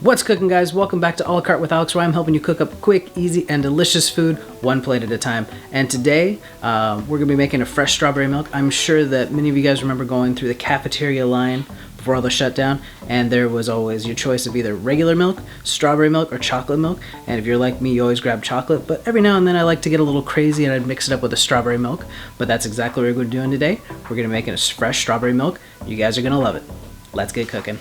What's cooking, guys? Welcome back to A La Carte with Alex, where I'm helping you cook up quick, easy, and delicious food one plate at a time. And today, we're going to be making a fresh strawberry milk. I'm sure that many of you guys remember going through the cafeteria line before all the shutdown, and there was always your choice of either regular milk, strawberry milk, or chocolate milk. And if you're like me, you always grab chocolate, but every now and then I like to get a little crazy and I'd mix it up with a strawberry milk. But that's exactly what we're doing today. We're going to make it a fresh strawberry milk. You guys are going to love it. Let's get cooking.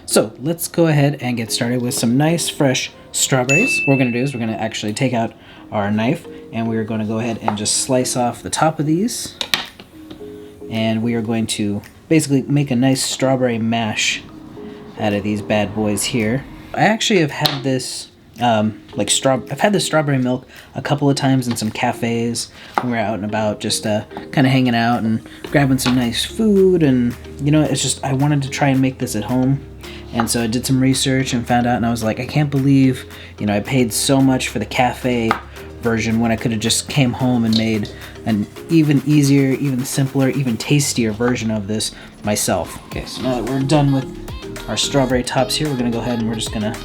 So let's go ahead and get started with some nice fresh strawberries. What we're going to do is we're going to actually take out our knife and we're going to go ahead and just slice off the top of these. And we are going to basically make a nice strawberry mash out of these bad boys here. I actually have had this I've had this strawberry milk a couple of times in some cafes when we were out and about, just kind of hanging out and grabbing some nice food. And you know, it's just I wanted to try and make this at home. And so I did some research and found out, and I was like, I can't believe, you know, I paid so much for the cafe version when I could have just came home and made an even easier, even simpler, even tastier version of this myself. Okay, so now that we're done with our strawberry tops here, we're gonna go ahead and we're just gonna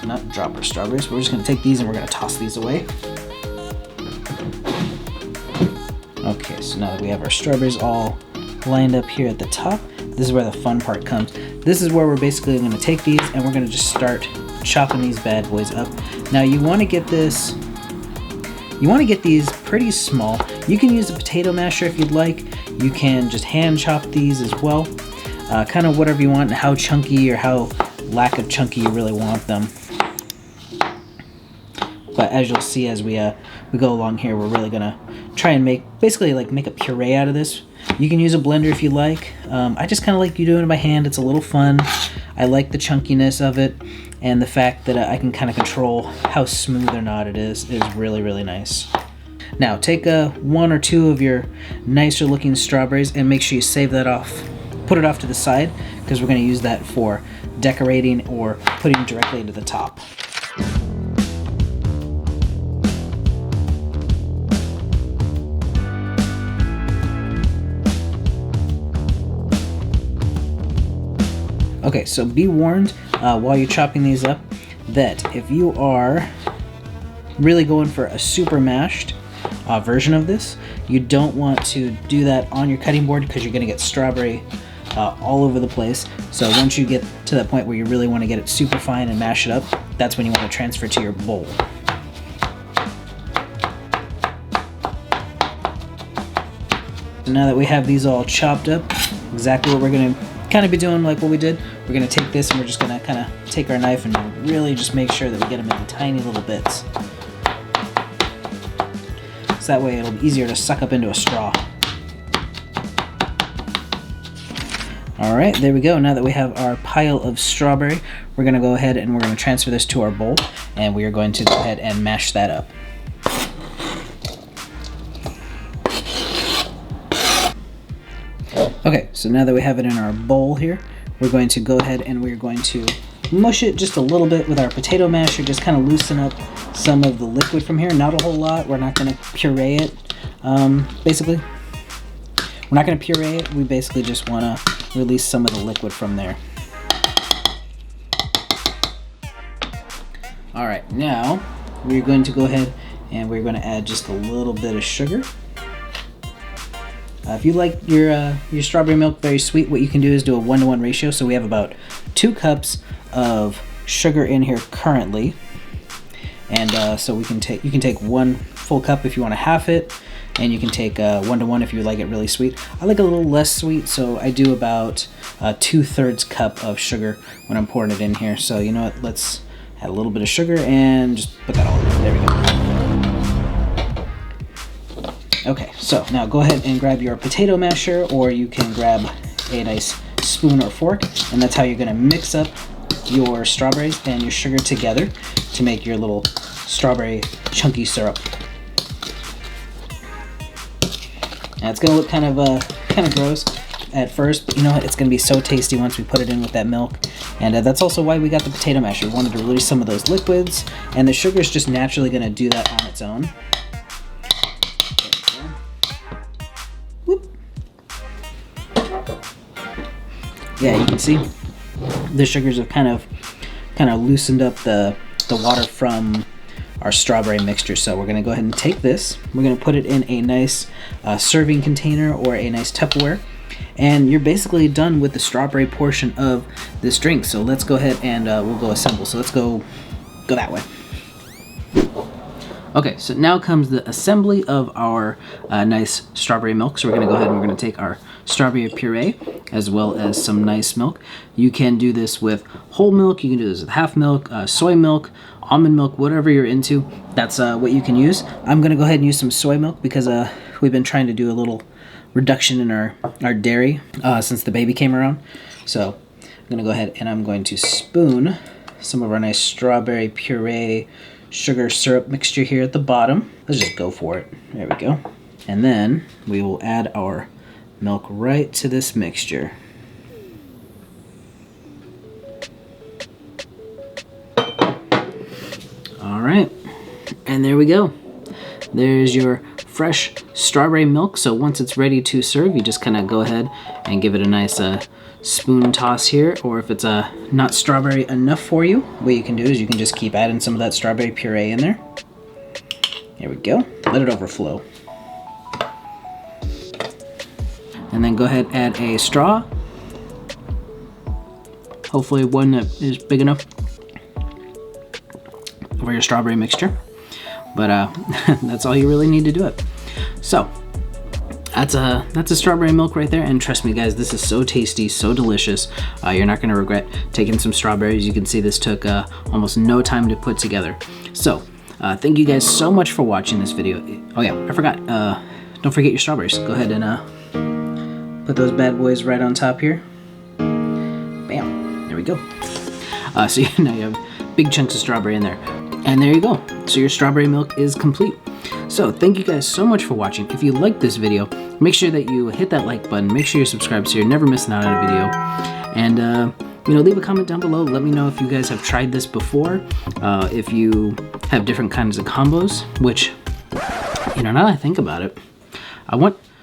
not drop our strawberries, but we're just gonna take these and we're gonna toss these away. Okay, so now that we have our strawberries all lined up here at the top, this is where the fun part comes. This is where we're basically going to take these and we're going to just start chopping these bad boys up. Now you want to get these pretty small. You can use a potato masher if you'd like. You can just hand chop these as well. Kind of whatever you want and how chunky or how lack of chunky you really want them. But as you'll see as we go along here, we're really going to try and make a puree out of this. You can use a blender if you like. I just kind of like doing it by hand. It's a little fun. I like the chunkiness of it, and the fact that I can kind of control how smooth or not it is really, really nice. Now take one or two of your nicer looking strawberries and make sure you save that off. Put it off to the side because we're going to use that for decorating or putting directly into the top. Okay, so be warned while you're chopping these up that if you are really going for a super mashed version of this, you don't want to do that on your cutting board because you're going to get strawberry all over the place. So once you get to that point where you really want to get it super fine and mash it up, that's when you want to transfer to your bowl. So now that we have these all chopped up, exactly what we're going to kind of be doing like what we did, we're going to take this and we're just going to kind of take our knife and really just make sure that we get them into tiny little bits. So that way it'll be easier to suck up into a straw. Alright, there we go. Now that we have our pile of strawberry, we're going to go ahead and we're going to transfer this to our bowl, and we are going to go ahead and mash that up. Okay, so now that we have it in our bowl here, we're going to go ahead and we're going to mush it just a little bit with our potato masher, just kind of loosen up some of the liquid from here. Not a whole lot. We're not going to puree it, basically. We're not going to puree it. We basically just want to release some of the liquid from there. Alright, now we're going to go ahead and we're going to add just a little bit of sugar. If you like your strawberry milk very sweet, what you can do is do a 1-to-1 ratio. So we have about 2 cups of sugar in here currently, and so you can take 1 full cup if you want to half it, and you can take 1-to-1 if you like it really sweet. I like it a little less sweet, so I do about 2/3 cup of sugar when I'm pouring it in here. So you know what? Let's add a little bit of sugar and just put that all in. There we go. Okay, so now go ahead and grab your potato masher, or you can grab a nice spoon or fork, and that's how you're going to mix up your strawberries and your sugar together to make your little strawberry chunky syrup. Now it's going to look kind of gross, at first, but you know what? It's gonna be so tasty once we put it in with that milk. And that's also why we got the potato masher. We wanted to release some of those liquids, and the sugar is just naturally gonna do that on its own. Whoop. Yeah, you can see the sugars have kind of loosened up the water from our strawberry mixture. So we're gonna go ahead and take this. We're gonna put it in a nice serving container or a nice Tupperware. And you're basically done with the strawberry portion of this drink. So let's go ahead and we'll go assemble. So let's go that way. Okay, so now comes the assembly of our nice strawberry milk. So we're gonna go ahead and we're gonna take our strawberry puree as well as some nice milk. You can do this with whole milk, you can do this with half milk, soy milk, almond milk, whatever you're into, that's what you can use. I'm gonna go ahead and use some soy milk because we've been trying to do a little reduction in our dairy since the baby came around. So I'm gonna go ahead and I'm going to spoon some of our nice strawberry puree sugar syrup mixture here at the bottom. Let's just go for it. There we go. And then we will add our milk right to this mixture. All right, and there we go. There's your fresh strawberry milk. So once it's ready to serve, you just kind of go ahead and give it a nice spoon toss here, or if it's not strawberry enough for you, what you can do is you can just keep adding some of that strawberry puree in there. Here we go. Let it overflow. And then go ahead and add a straw. Hopefully one that is big enough for your strawberry mixture. But that's all you really need to do it. So that's a strawberry milk right there, and trust me guys, this is so tasty, so delicious. You're not gonna regret taking some strawberries. You can see this took almost no time to put together. So thank you guys so much for watching this video. Oh yeah, I forgot, don't forget your strawberries. Go ahead and put those bad boys right on top here. Bam, there we go. So now you have big chunks of strawberry in there. And there you go. So your strawberry milk is complete. So thank you guys so much for watching. If you liked this video, make sure that you hit that like button. Make sure you subscribe so you're never missing out on a video. And you know, leave a comment down below. Let me know if you guys have tried this before. If you have different kinds of combos, which, you know, now that I think about it,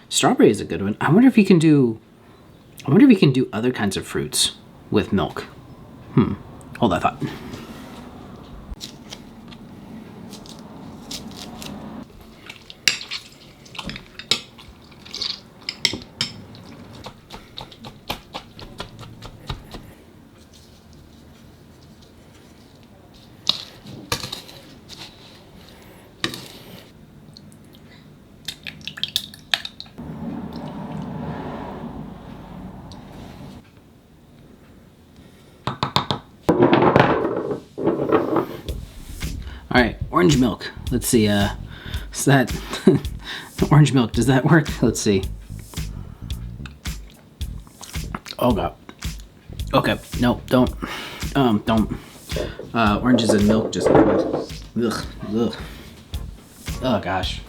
strawberry is a good one. I wonder if you can do other kinds of fruits with milk. Hold that thought. All right, orange milk. Let's see, is that orange milk, does that work? Let's see. Oh God. Okay, no, don't. Oranges and milk just, ugh. Oh gosh.